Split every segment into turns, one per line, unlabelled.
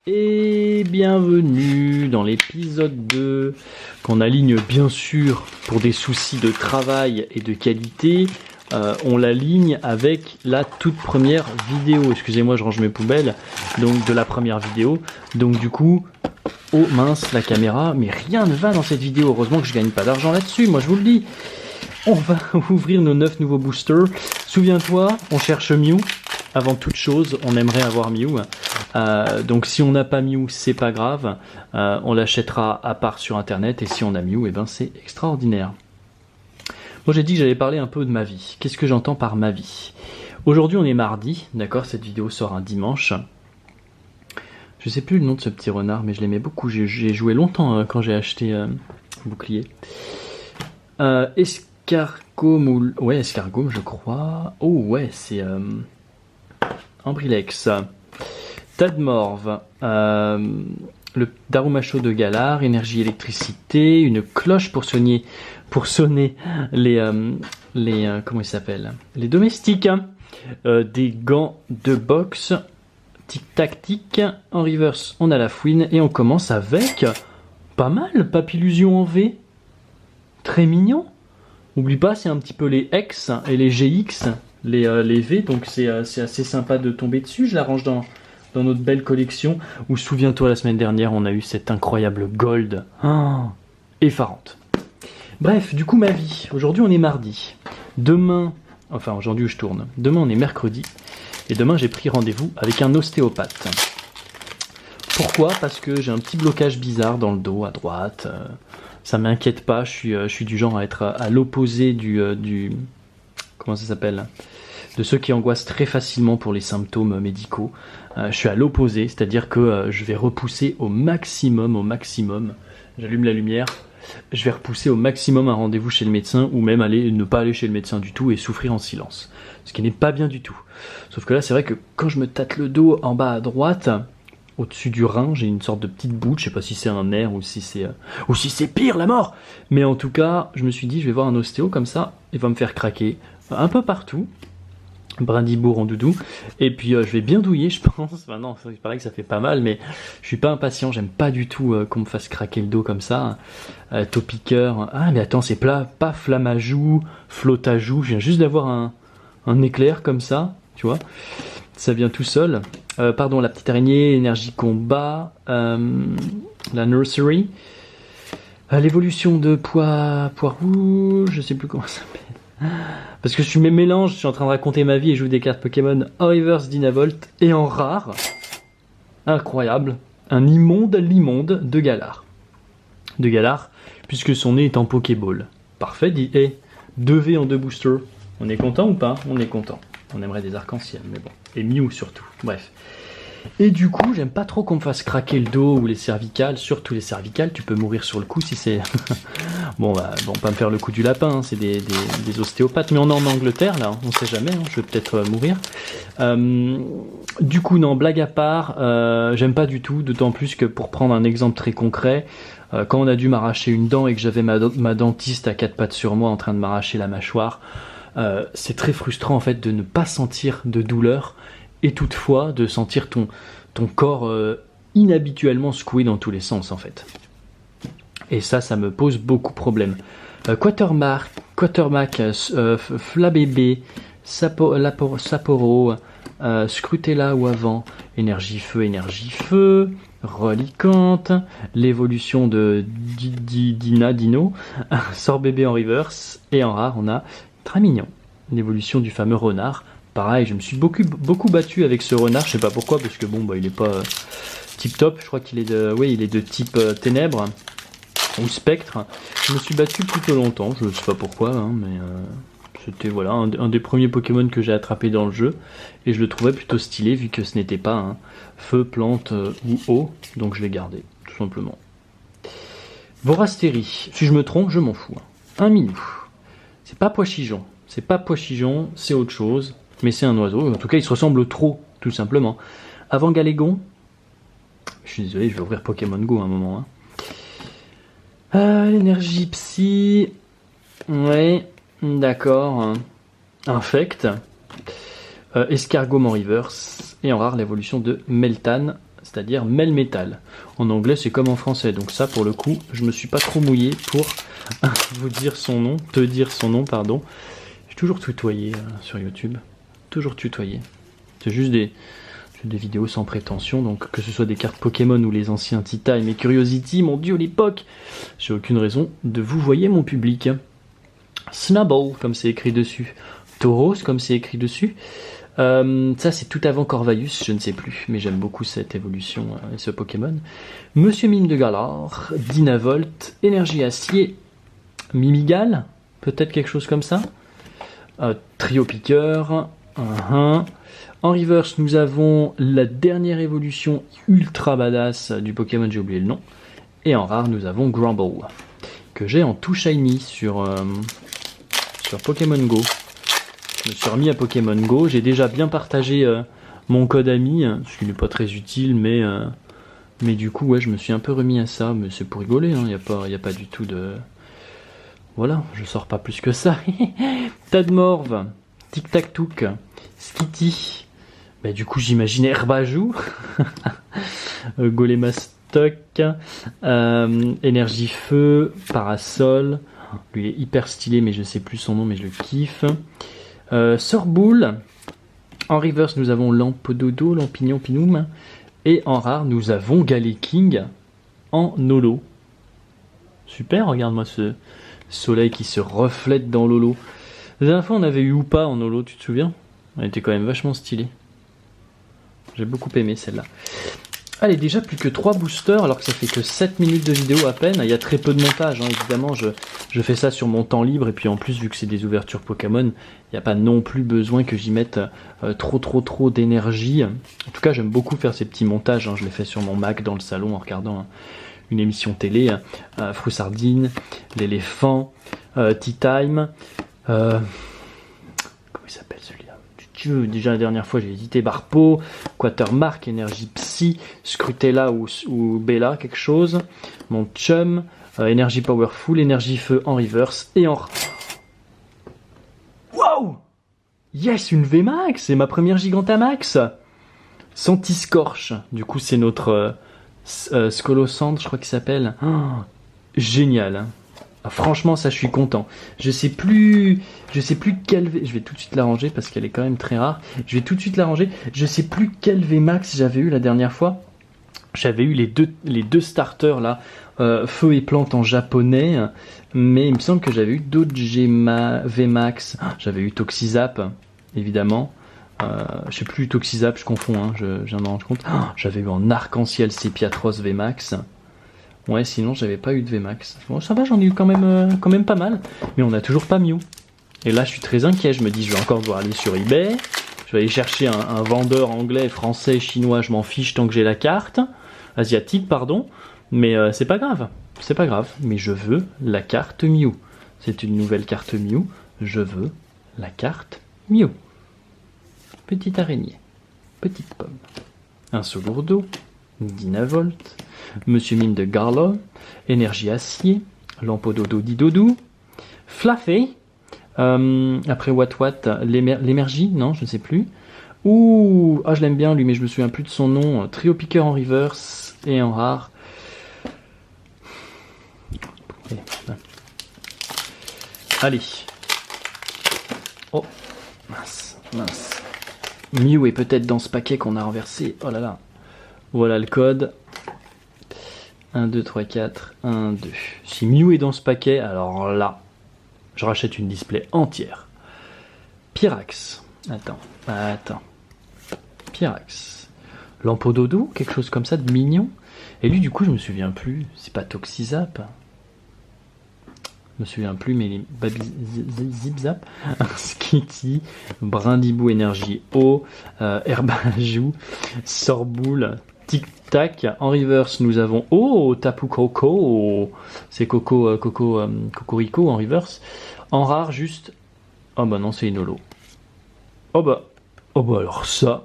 Et bienvenue dans l'épisode 2 qu'on aligne bien sûr pour des soucis de travail et de qualité. On l'aligne avec la toute première vidéo. Excusez-moi, je range mes poubelles. Donc de la première vidéo. Donc du coup, oh mince la caméra, mais rien ne va dans cette vidéo. Heureusement que je gagne pas d'argent là-dessus, moi je vous le dis. On va ouvrir nos 9 nouveaux boosters. Souviens-toi, on cherche Mew. Avant toute chose, on aimerait avoir Mew. Donc si on n'a pas Mew, c'est pas grave. On l'achètera à part sur internet. Et si on a Mew, eh ben, c'est extraordinaire. Moi j'ai dit que j'allais parler un peu de ma vie. Qu'est-ce que j'entends par ma vie? Aujourd'hui on est mardi, d'accord? Cette vidéo sort un dimanche. Je sais plus le nom de ce petit renard, mais je l'aimais beaucoup. J'ai joué longtemps quand j'ai acheté Bouclier. Escargot moule. Ouais, escargot, je crois. Oh ouais, c'est Ambrilex. Tadmorve. Le Darumacho de Galar, énergie électricité, une cloche pour sonner les comment ils s'appellent, les domestiques, des gants de boxe, tic tac tic. En reverse, on a la fouine et on commence avec pas mal Papillusion en V, très mignon. Oublie pas, c'est un petit peu les X et les GX, les V, donc c'est assez sympa de tomber dessus. Je la range dans notre belle collection, où souviens-toi la semaine dernière on a eu cette incroyable gold effarante. Bref, du coup ma vie, aujourd'hui on est mardi, demain, enfin aujourd'hui où je tourne, demain on est mercredi, et demain j'ai pris rendez-vous avec un ostéopathe. Pourquoi? Parce que j'ai un petit blocage bizarre dans le dos à droite, ça m'inquiète pas, je suis du genre à être à l'opposé du comment ça s'appelle, de ceux qui angoissent très facilement pour les symptômes médicaux. Je suis à l'opposé, c'est-à-dire que je vais repousser au maximum, j'allume la lumière, je vais repousser au maximum un rendez-vous chez le médecin, ou même ne pas aller chez le médecin du tout et souffrir en silence. Ce qui n'est pas bien du tout. Sauf que là, c'est vrai que quand je me tâte le dos en bas à droite, au-dessus du rein, j'ai une sorte de petite boule, je sais pas si c'est un nerf ou si c'est pire, la mort. Mais en tout cas, je me suis dit, je vais voir un ostéo comme ça, il va me faire craquer un peu partout. Brindebourg en doudou, et puis je vais bien douiller, je pense. Enfin non, il paraît que ça fait pas mal, mais je suis pas impatient, j'aime pas du tout qu'on me fasse craquer le dos comme ça. Topiqueur, ah mais attends, c'est pas flamme à joue, flotte à joue, je viens juste d'avoir un éclair comme ça, tu vois, ça vient tout seul. Pardon, la petite araignée, énergie combat, la nursery, l'évolution de poireau, je sais plus comment ça s'appelle. Parce que je suis mes mélanges, je suis en train de raconter ma vie et je joue des cartes Pokémon en reverse Dynavolt et en rare. Incroyable. Un immonde de Galar. De Galar, puisque son nez est en Pokéball. Parfait, dit. Et 2V en 2 boosters. On est content ou pas? On est content. On aimerait des arcs-en-ciel, mais bon. Et Mew surtout. Bref. Et du coup, j'aime pas trop qu'on me fasse craquer le dos ou les cervicales, surtout les cervicales, tu peux mourir sur le coup si c'est... bon, pas me faire le coup du lapin, hein, c'est des ostéopathes, mais on est en Angleterre, là, on sait jamais, hein, je vais peut-être mourir. Du coup, non, blague à part, j'aime pas du tout, d'autant plus que pour prendre un exemple très concret, quand on a dû m'arracher une dent et que j'avais ma dentiste à 4 pattes sur moi en train de m'arracher la mâchoire, c'est très frustrant en fait de ne pas sentir de douleur, et toutefois de sentir ton corps inhabituellement secoué dans tous les sens en fait. Et ça me pose beaucoup de problèmes. Quatermack, Flabébé, Sapporo, Scrutella ou avant, énergie feu, Relicante, l'évolution de Dino, Sorbébé en reverse, et en rare on a très mignon, l'évolution du fameux renard. Pareil, je me suis beaucoup battu avec ce renard, je sais pas pourquoi, parce que bon, il est pas tip top, je crois qu'il est il est de type ténèbres ou spectre. Je me suis battu plutôt longtemps, je sais pas pourquoi, hein, mais c'était voilà un des premiers Pokémon que j'ai attrapé dans le jeu, et je le trouvais plutôt stylé vu que ce n'était pas un feu, plante ou eau, donc je l'ai gardé, tout simplement. Vorastérie, si je me trompe, je m'en fous. Un minou. C'est pas Poichigeon, c'est autre chose. Mais c'est un oiseau, en tout cas il se ressemble trop, tout simplement. Avant Galégon, je suis désolé, je vais ouvrir Pokémon Go à un moment. L'énergie psy, ouais, d'accord. Infect, escargot en reverse, et en rare l'évolution de Meltan, c'est-à-dire Melmetal. En anglais, c'est comme en français, donc ça, pour le coup, je me suis pas trop mouillé pour vous dire son nom, te dire son nom, pardon. J'ai toujours tutoyé sur YouTube, toujours tutoyé. C'est juste des vidéos sans prétention, donc que ce soit des cartes Pokémon ou les anciens Tea Time et Curiosity, mon dieu l'époque, j'ai aucune raison de vous voyer mon public. Snubble, comme c'est écrit dessus. Tauros, comme c'est écrit dessus. Ça c'est tout avant Corvalus, je ne sais plus, mais j'aime beaucoup cette évolution et ce Pokémon. Monsieur Mime de Galar, Dynavolt, Énergie Acier, Mimigal, peut-être quelque chose comme ça. Trio Piqueur, En reverse, nous avons la dernière évolution ultra badass du Pokémon, j'ai oublié le nom. Et en rare, nous avons Grumble, que j'ai en tout shiny sur Pokémon Go. Je me suis remis à Pokémon Go, j'ai déjà bien partagé mon code ami, ce qui n'est pas très utile, mais du coup, ouais, je me suis un peu remis à ça, mais c'est pour rigoler, il n'y a pas du tout de... Voilà, je sors pas plus que ça. Tadmorve, Tic Tac Touk, Skitty, bah, du coup j'imagine Herbajou, Golémastoc, Énergie Feu, Parasol, lui est hyper stylé mais je sais plus son nom mais je le kiffe. Sorboule, en reverse nous avons Lampododo, Lampignon Pinoum, et en rare nous avons Galeking en holo. Super, regarde-moi ce soleil qui se reflète dans l'holo. La dernière fois on avait eu Oupa en holo, tu te souviens? Elle était quand même vachement stylée. J'ai beaucoup aimé celle-là. Allez, déjà plus que 3 boosters alors que ça fait que 7 minutes de vidéo à peine. Il y a très peu de montage, évidemment. Je fais ça sur mon temps libre et puis en plus, vu que c'est des ouvertures Pokémon, il n'y a pas non plus besoin que j'y mette trop d'énergie. En tout cas, j'aime beaucoup faire ces petits montages. Je les fais sur mon Mac dans le salon en regardant une émission télé. Froussardine, l'éléphant, Tea Time. Comment il s'appelle celui-là? Déjà la dernière fois j'ai hésité, Barpo, Quatermark, Énergie Psy, Scrutella ou Bella, quelque chose, mon Chum, Énergie Powerful, Énergie Feu en reverse et en... Wow! Yes, une VMAX, c'est ma première Gigantamax. Santiscorche, du coup c'est notre Scolosand, je crois qu'il s'appelle. Oh, génial. Ah, franchement, ça, je suis content. Je sais plus quelle... Je vais tout de suite la ranger parce qu'elle est quand même très rare. Je vais tout de suite la ranger. Je sais plus quelle VMAX j'avais eu la dernière fois. J'avais eu les deux starters là, feu et plante en japonais. Mais il me semble que j'avais eu d'autres VMAX. J'avais eu Toxizap, évidemment. Je sais plus Toxizap, je confonds. Je viens de me rendre compte. J'avais eu en arc-en-ciel Sepiatros VMAX. Ouais, sinon j'avais pas eu de VMAX. Bon, ça va, j'en ai eu quand même pas mal. Mais on n'a toujours pas Mew. Et là, je suis très inquiet. Je me dis, je vais encore devoir aller sur eBay. Je vais aller chercher un vendeur anglais, français, chinois. Je m'en fiche tant que j'ai la carte. Asiatique, pardon. Mais c'est pas grave. C'est pas grave. Mais je veux la carte Mew. C'est une nouvelle carte Mew. Je veux la carte Mew. Petite araignée. Petite pomme. Un Solourdo. Dynavolt. Monsieur Mime de Garlo, Énergie Acier, Lampododo Didodou, Fluffy, après What l'énergie, non, je ne sais plus. Ouh, je l'aime bien lui, mais je me souviens plus de son nom. Trio Piqueur en reverse et en rare. Allez. Oh, mince. Mew est peut-être dans ce paquet qu'on a renversé. Oh là là. Voilà le code. 1, 2, 3, 4, 1, 2. Si Mew est dans ce paquet, alors là, je rachète une display entière. Pyrax. Attends. Pyrax. Lampododo, quelque chose comme ça de mignon. Et lui, du coup, je me souviens plus. C'est pas Toxizap. Je me souviens plus, mais les Zipzap. Skitty. Brindibou Énergie Eau. Herbajou. Sorboule. Tic Tac. En reverse, nous avons Tapu Koko. C'est Cocorico en reverse. En rare, juste. Oh bah non, c'est une holo. Oh bah alors ça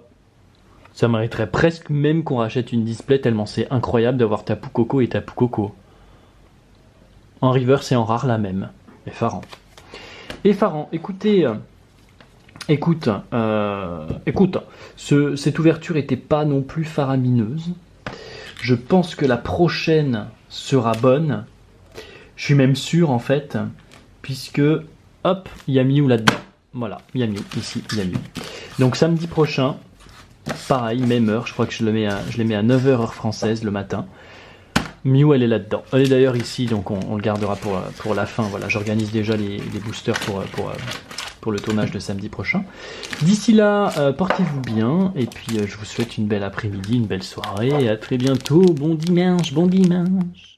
mériterait presque même qu'on rachète une display tellement c'est incroyable d'avoir Tapu Koko et Tapu Koko. En reverse et en rare la même. Effarant. Écoutez. Écoute, cette ouverture était pas non plus faramineuse. Je pense que la prochaine sera bonne. Je suis même sûr en fait, puisque hop, il y a Mew là-dedans. Voilà, il y a Mew, ici, il y a Mew. Donc samedi prochain, pareil, même heure, je crois que je les mets à 9h heure française le matin. Mew, elle est là-dedans. Elle est d'ailleurs ici, donc on le gardera pour la fin. Voilà, j'organise déjà les boosters pour le tournage de samedi prochain. D'ici là, portez-vous bien, et puis je vous souhaite une belle après-midi, une belle soirée, et à très bientôt. Bon dimanche, bon dimanche.